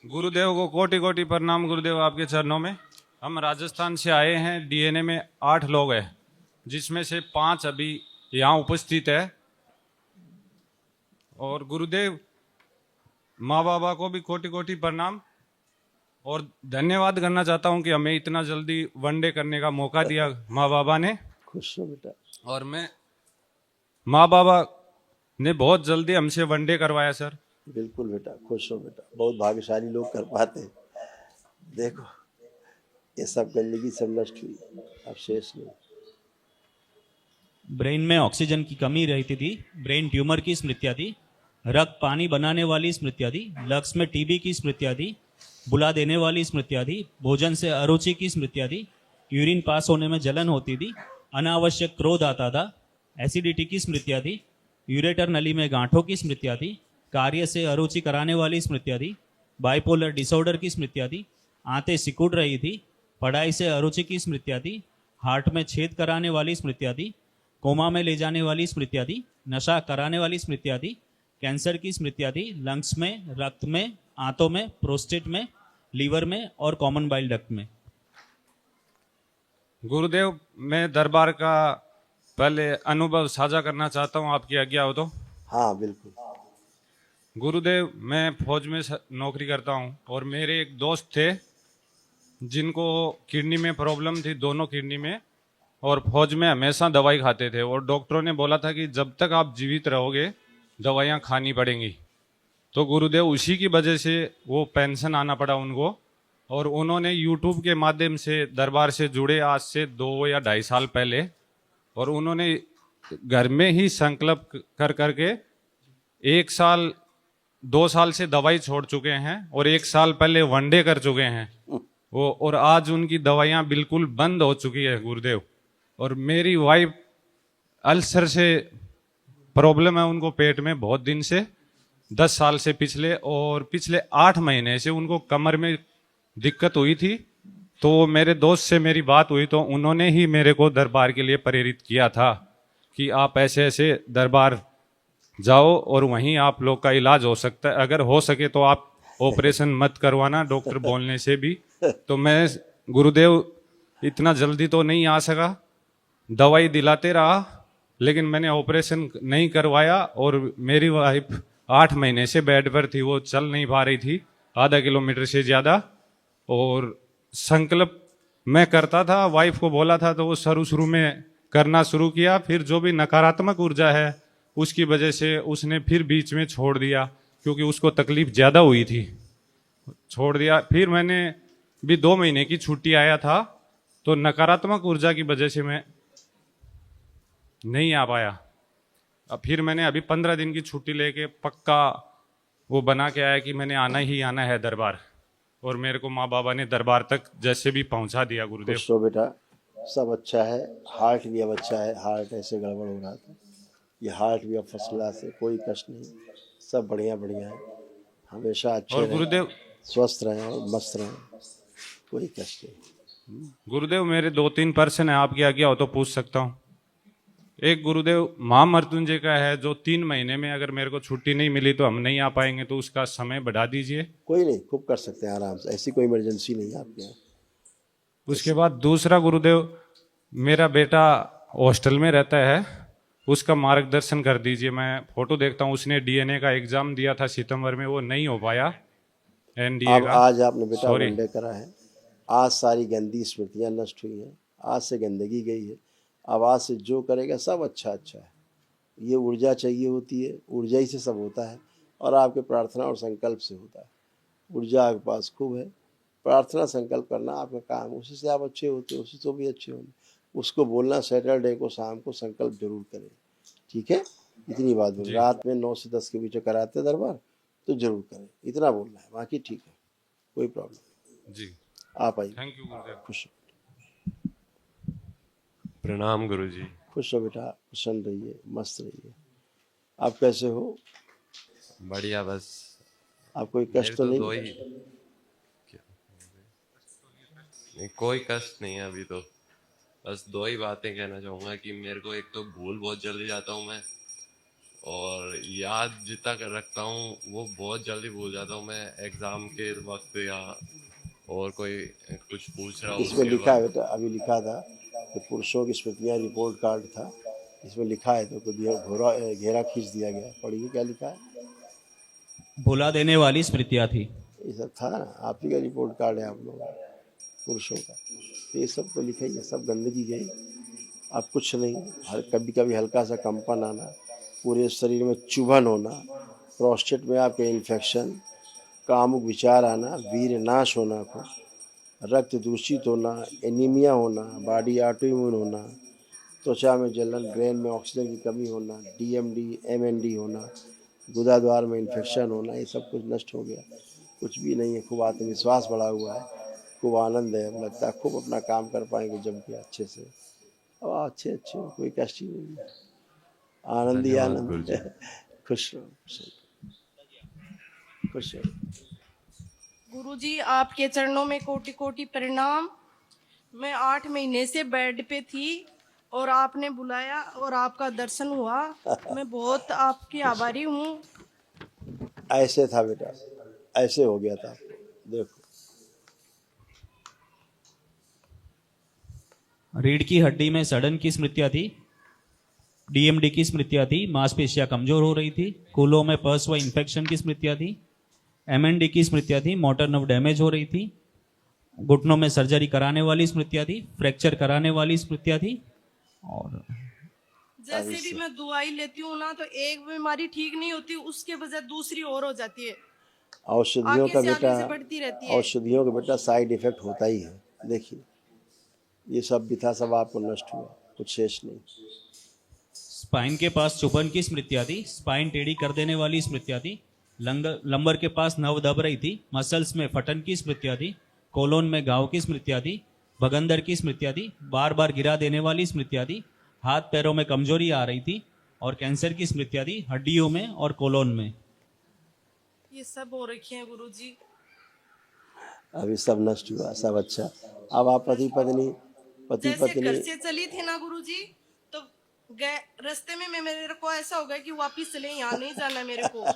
गुरुदेव को कोटि कोटि प्रणाम। गुरुदेव आपके चरणों में। हम राजस्थान से आए हैं। डीएनए में 8 लोग हैं, जिसमें से 5 अभी यहाँ उपस्थित है। और गुरुदेव माँ बाबा को भी कोटि कोटि प्रणाम और धन्यवाद करना चाहता हूँ कि हमें इतना जल्दी वनडे करने का मौका दिया माँ बाबा ने। खुश हो बेटा। और मैं माँ बाबा ने बहुत जल्दी हमसे वनडे करवाया सर। बिल्कुल बेटा, खुश हो बेटा। बहुत भाग्यशाली लोग कर पाते हैं। देखो ये सब गंदगी सब नष्ट हुई, अब शेष नहीं। ब्रेन में ऑक्सीजन की कमी रहती थी, ब्रेन ट्यूमर की स्मृतियाँ थी, रक्त पानी बनाने वाली स्मृतियाँ थी, लंग्स में टीबी की स्मृतियाँ थी, बुला देने वाली स्मृतियाँ थी, भोजन से अरुचि की स्मृतियाँ थी, यूरिन पास होने में जलन होती थी, अनावश्यक क्रोध आता था, एसिडिटी की स्मृतियाँ थी, यूरेटर नली में गांठों की स्मृतियाँ थी, कार्य से अरुचि कराने वाली स्मृतियाँ थी, बाइपोलर डिसऑर्डर की स्मृतियाँ थी, आंतें सिकुड़ रही थी, पढ़ाई से अरुचि की स्मृतियाँ थी, हार्ट में छेद कराने वाली स्मृतियाँ थी, कोमा में ले जाने वाली स्मृतियाँ थी, नशा कराने वाली स्मृतियाँ थी, कैंसर की स्मृतियाँ थी, लंग्स में, रक्त में, आंतों में, प्रोस्टेट में, लीवर में और कॉमन बाइल डक्ट में। गुरुदेव मैं दरबार का पहले अनुभव साझा करना चाहता हूँ, आपकी आज्ञा हो तो। हाँ बिल्कुल। गुरुदेव मैं फौज में नौकरी करता हूँ और मेरे एक दोस्त थे जिनको किडनी में प्रॉब्लम थी, दोनों किडनी में, और फौज में हमेशा दवाई खाते थे और डॉक्टरों ने बोला था कि जब तक आप जीवित रहोगे दवाइयाँ खानी पड़ेंगी। तो गुरुदेव उसी की वजह से वो पेंशन आना पड़ा उनको, और उन्होंने यूट्यूब के माध्यम से दरबार से जुड़े आज से 2 या 2.5 साल पहले, और उन्होंने घर में ही संकल्प कर करके 1 साल 2 साल से दवाई छोड़ चुके हैं और 1 साल पहले वनडे कर चुके हैं वो, और आज उनकी दवाइयाँ बिल्कुल बंद हो चुकी है गुरुदेव। और मेरी वाइफ अल्सर से प्रॉब्लम है उनको पेट में बहुत दिन से, 10 साल से पिछले, और पिछले 8 महीने से उनको कमर में दिक्कत हुई थी। तो मेरे दोस्त से मेरी बात हुई तो उन्होंने ही मेरे को दरबार के लिए प्रेरित किया था कि आप ऐसे ऐसे दरबार जाओ और वहीं आप लोग का इलाज हो सकता है, अगर हो सके तो आप ऑपरेशन मत करवाना डॉक्टर बोलने से भी। तो मैं गुरुदेव इतना जल्दी तो नहीं आ सका, दवाई दिलाते रहा, लेकिन मैंने ऑपरेशन नहीं करवाया। और मेरी वाइफ 8 महीने से बेड पर थी, वो चल नहीं पा रही थी आधा किलोमीटर से ज़्यादा। और संकल्प मैं करता था, वाइफ को बोला था तो वो शुरू में करना शुरू किया, फिर जो भी नकारात्मक ऊर्जा है उसकी वजह से उसने फिर बीच में छोड़ दिया, क्योंकि उसको तकलीफ ज़्यादा हुई थी, छोड़ दिया। फिर मैंने भी 2 महीने की छुट्टी आया था, तो नकारात्मक ऊर्जा की वजह से मैं नहीं आ पाया। अब फिर मैंने अभी 15 दिन की छुट्टी लेके पक्का वो बना के आया कि मैंने आना ही आना है दरबार, और मेरे को माँ बाबा ने दरबार तक जैसे भी पहुंचा दिया गुरुदेव। खुश हो बेटा, सब अच्छा है। हार्ट भी अब अच्छा है, हार्ट ऐसे गड़बड़ हो रहा था, ये हार्ट भी अब फर्स्ट क्लास है, कोई कष्ट नहीं, सब बढ़िया बढ़िया है। हमेशा अच्छे और रहें, गुरुदेव स्वस्थ रहें और मस्त रहें, कोई कष्ट नहीं। गुरुदेव मेरे 2-3 पर्सन है, आपकी आज्ञा हो तो पूछ सकता हूँ। एक गुरुदेव महामृत्युंजय का है, जो 3 महीने में अगर मेरे को छुट्टी नहीं मिली तो हम नहीं आ पाएंगे, तो उसका समय बढ़ा दीजिए। कोई नहीं, खूब कर सकते हैं आराम से, ऐसी कोई इमरजेंसी नहीं है आपके यहाँ। उसके बाद दूसरा गुरुदेव, मेरा बेटा हॉस्टल में रहता है, उसका मार्गदर्शन कर दीजिए। मैं फोटो देखता हूँ, उसने डीएनए का एग्जाम दिया था सितंबर में, वो नहीं हो पाया एनडीए अब का। आज आपने बेटा सॉरी। वनडे करा है, आज सारी गंदी स्मृतियाँ नष्ट हुई हैं, आज से गंदगी गई है। अब आज से जो करेगा सब अच्छा अच्छा है। ये ऊर्जा चाहिए होती है, ऊर्जा ही से सब होता है, और आपके प्रार्थना और संकल्प से होता है। ऊर्जा आपके पास खूब है, प्रार्थना संकल्प करना आपका काम, उसी से आप अच्छे होते, उसी से भी अच्छे होंगे। उसको बोलना सैटरडे को शाम को संकल्प जरूर करें, ठीक है? इतनी बात बोल, रात में 9 से 10 के बीच कराते हैं दरबार, तो जरूर करें, इतना बोलना है, बाकी ठीक है, कोई प्रॉब्लम नहीं। जी, आप आइए। थैंक यू गुरुदेव। खुश प्रणाम गुरुजी। खुश हो बेटा, प्रसन्न रहिए, मस्त रहिए। आप कैसे हो? बढ़िया, बस आप कोई मेरे कष्ट तो तो नहीं? दो ही क्या नहीं, कोई कष्ट नहीं है अभी तो। बस 2 ही बातें कहना चाहूंगा कि मेरे को एक तो भूल बहुत जल्दी जाता हूँ मैं, और याद जितना कर रखता हूँ वो बहुत जल्दी भूल जाता हूँ मैं एग्जाम के वक्त या और कोई कुछ पूछ रहा हूँ इसमें उसके लिखा है बाद। बेटा, अभी लिखा था कि पुरुषों की स्मृतियाँ रिपोर्ट कार्ड था, इसमें लिखा है तो कुछ घेरा खींच दिया गया। पढ़िए क्या लिखा है। भुला देने वाली स्मृतियां थी। ये सब था ना, आप ही का रिपोर्ट कार्ड है आप लोगों का, पुरुषों का। तो ये सब तो लिखा ही है, सब गंदगी गई। अब कुछ नहीं, कभी कभी हल्का सा कंपन आना, पूरे शरीर में चुभन होना, प्रोस्टेट में आपके इन्फेक्शन, कामुक विचार आना, वीर्य नाश होना, को रक्त दूषित होना, एनीमिया होना, बॉडी ऑटोइम्यून होना, त्वचा में जलन, ब्रेन में ऑक्सीजन की कमी होना, डीएमडी एमएनडी होना, गुदा द्वार में इन्फेक्शन होना, ये सब कुछ नष्ट हो गया। कुछ भी नहीं है, खूब आत्मविश्वास बढ़ा हुआ है, खूब आनंद है, अब लगता है खूब अपना काम कर पाएंगे जम के अच्छे से। अब अच्छे अच्छे हो, कोई कष्ट ही नहीं है, आनंद ही धन्यवाद आनंद गुरुजी। है। खुश रहो, खुश रहो। गुरुजी आपके चरणों में कोटि कोटि प्रणाम। मैं 8 महीने से बेड पे थी और आपने बुलाया और आपका दर्शन हुआ। मैं बहुत आपकी आभारी हूँ। ऐसे था बेटा, ऐसे हो गया था, देखो। रीढ़ की हड्डी में सड़न की स्मृतियां थी, डीएमडी की स्मृतियां थी, मांसपेशियां कमजोर हो रही थी, कूलों में पस व इन्फेक्शन की स्मृतियां थी, एमएनडी की स्मृतियां थी, मोटर नर्व डैमेज हो रही थी, घुटनों में सर्जरी कराने वाली स्मृतियां थी, फ्रैक्चर कराने वाली स्मृतियां थी। और जैसे भी मैं दवाई लेती हूँ ना तो एक बीमारी ठीक नहीं होती, उसके बजाय दूसरी और हो जाती है, औषधियों आगे का से बेटा, आगे से बढ़ती रहती है। औषधियों का बेटा साइड इफेक्ट होता ही है। देखिए ये सब भी था, सब आपको नष्ट हुआ, कुछ शेष नहीं। स्पाइन के पास चुभन की स्मृतियां थी, स्पाइन टेढ़ी कर देने वाली स्मृतियां थी, लंबर के पास नव दब रही थी, मसल्स में फटन की स्मृतियां थी, कोलोन में घाव की स्मृतियां थी, भगंदर की स्मृतियां थी, बार बार गिरा देने वाली स्मृतियां थी, हाथ पैरों में कमजोरी आ रही थी और कैंसर की स्मृतियां थी हड्डियों में और कोलोन में। ये सब हो रखे हैं गुरुजी। अभी सब नष्ट हुआ, सब अच्छा। अब आप पति जैसे घर पत्नी से चली थी ना गुरुजी, तो गए रास्ते में मेरे को ऐसा हो गया कि वापिस चले, यहाँ नहीं जाना मेरे को।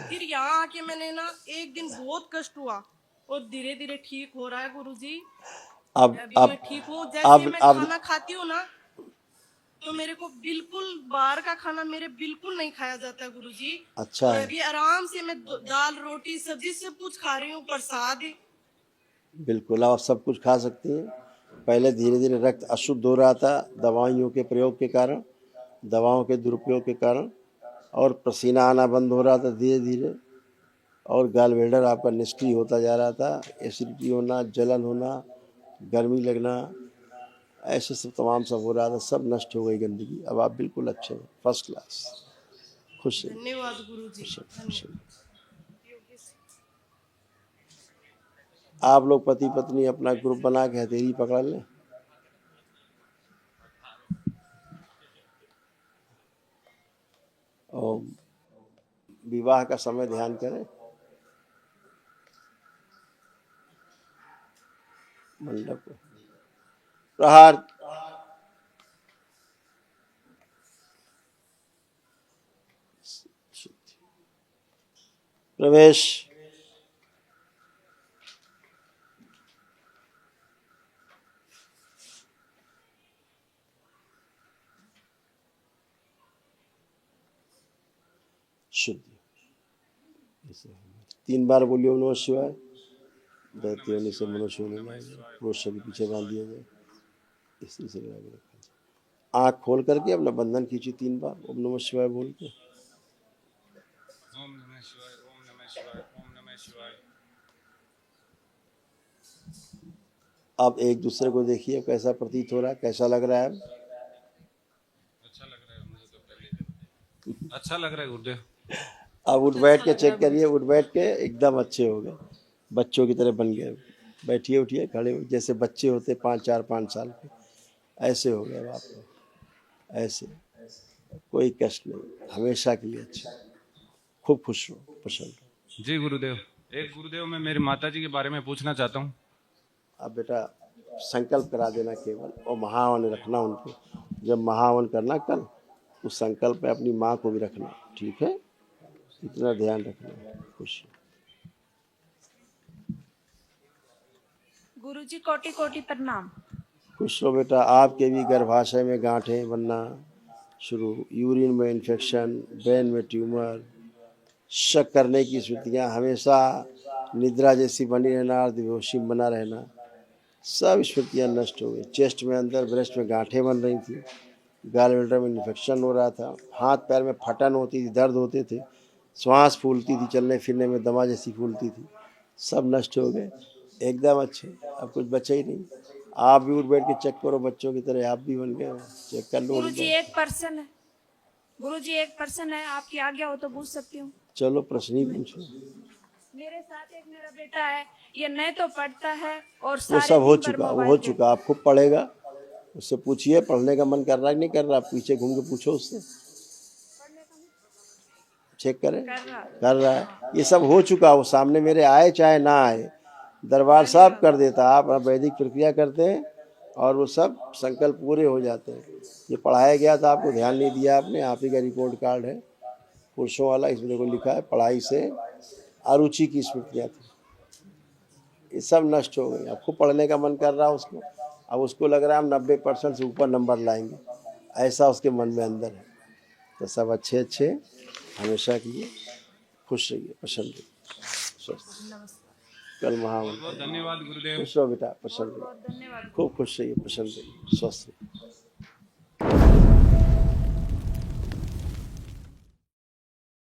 फिर यहाँ आके मैंने ना एक दिन बहुत कष्ट हुआ और धीरे धीरे ठीक हो रहा है गुरुजी। अब अभी अब मैं ठीक हूँ। जैसे मैं अब खाना खाती हूँ ना तो मेरे को बिल्कुल बाहर का खाना मेरे बिल्कुल नहीं खाया जाता गुरुजी। अच्छा है, अभी आराम से मैं दाल रोटी सब्जी सब कुछ खा रही हूँ, प्रसाद। बिल्कुल आप सब कुछ खा सकती हैं। पहले धीरे धीरे रक्त अशुद्ध हो रहा था दवाइयों के प्रयोग के कारण, दवाओं के दुरुपयोग के कारण, और पसीना आना बंद हो रहा था धीरे धीरे, और गॉलब्लैडर आपका निष्क्रिय होता जा रहा था, एसिडिटी होना, जलन होना, गर्मी लगना, ऐसे सब तमाम सब हो रहा था, सब नष्ट हो गई गंदगी। अब आप बिल्कुल अच्छे हैं, फर्स्ट क्लास, खुश हैं, धन्यवाद गुरुजी। खुश हैं। आप लोग पति पत्नी अपना ग्रुप बना के हथेली पकड़ लें। और विवाह का समय ध्यान करें, मंडप प्रहार। प्रवेश। शुद्धि। 3 बार बोलिए नमः शिवाय। दैत्य होने से मनुष्य होने में क्रोध के पीछे बांध दिया जाए, इसी से लगा के रखा जाए। आँख खोल करके अपना बंधन खींची 3 बार ओम नमः शिवाय बोल के। ओम नमः शिवाय, ओम नमः शिवाय, ओम नमः शिवाय। अब एक दूसरे को देखिए कैसा प्रतीत हो रहा है, कैसा लग रहा है। अच्छा लग रहा है मुझे तो पहले। अच्छा लग रहा है गुरुदेव। अब उठ बैठ के चेक करिए, उठ बैठ के एकदम अच्छे हो गए, बच्चों की तरह बन गए। बैठिए उठिए खड़े हो, जैसे बच्चे होते 5 साल के, ऐसे हो गए आप लोग, ऐसे कोई कष्ट नहीं, हमेशा के लिए अच्छा। खूब खुश रहो, प्रसन्न रहो। जी गुरुदेव। एक गुरुदेव मैं मेरी माता जी के बारे में पूछना चाहता हूँ। अब बेटा संकल्प करा देना केवल, और महावन रखना उनको, जब महावन करना कल उस संकल्प में अपनी माँ को भी रखना, ठीक है, इतना ध्यान रखना। खुश गुरुजी कोटि कोटि प्रणाम। खुश रहो बेटा। आपके भी गर्भाशय में गांठें बनना शुरू, यूरिन में इन्फेक्शन, ब्रेन में ट्यूमर, शक करने की स्मृतियाँ, हमेशा निद्रा जैसी बनी रहना, अर्धबेहोशी में बना रहना, सब स्मृतियाँ नष्ट हो गई। चेस्ट में अंदर ब्रेस्ट में गांठें बन रही थी, गॉलब्लैडर में इन्फेक्शन हो रहा था, हाथ पैर में फटन होती थी, दर्द होते थे, श्वास फूलती थी, चलने फिरने में दमा जैसी फूलती थी, सब नष्ट हो गए, एकदम अच्छे। अब कुछ बचा ही नहीं। आप भी उठ बैठ के चेक करो, बच्चों की तरह आप भी बन गए हो, चेक कर लो। गुरुजी एक पर्सन है, गुरुजी एक पर्सन है, आपकी आज्ञा हो तो पूछ सकती हूँ। चलो प्रश्न ही पूछो। मेरे साथ एक मेरा बेटा है, ये नहीं तो पढ़ता है और वो सारे सब हो दिन भर चुका, वो मोबाइल हो पे। चुका। आप खूब पढ़ेगा, उससे पूछिए पढ़ने का मन कर रहा है कि नहीं कर रहा, आप पीछे घूम के पूछो उससे, चेक करें कर रहा है। ये सब हो चुका, वो सामने मेरे आए चाहे ना आए, दरबार साहब कर देता। आप वैदिक प्रक्रिया करते हैं और वो सब संकल्प पूरे हो जाते हैं। ये पढ़ाया गया था, आपको ध्यान नहीं दिया आपने, आप ही का रिपोर्ट कार्ड है पुरुषों वाला, इसमें देखो लिखा है पढ़ाई से अरुचि की स्मृतियाँ थी, ये सब नष्ट हो गई। आपको पढ़ने का मन कर रहा है उसको, अब उसको लग रहा है हम 90% से ऊपर नंबर लाएंगे, ऐसा उसके मन में अंदर है। तो सब अच्छे अच्छे हमेशा कीजिए, खुश रहिए, प्रसन्न रहिए, स्वस्थ। कल बहुत धन्यवाद गुरुदेव। खुश रहो बेटा, प्रसन्न रहिए, बहुत धन्यवाद। खूब खुश रहिए, प्रसन्न रहिए, स्वस्थ रहिए।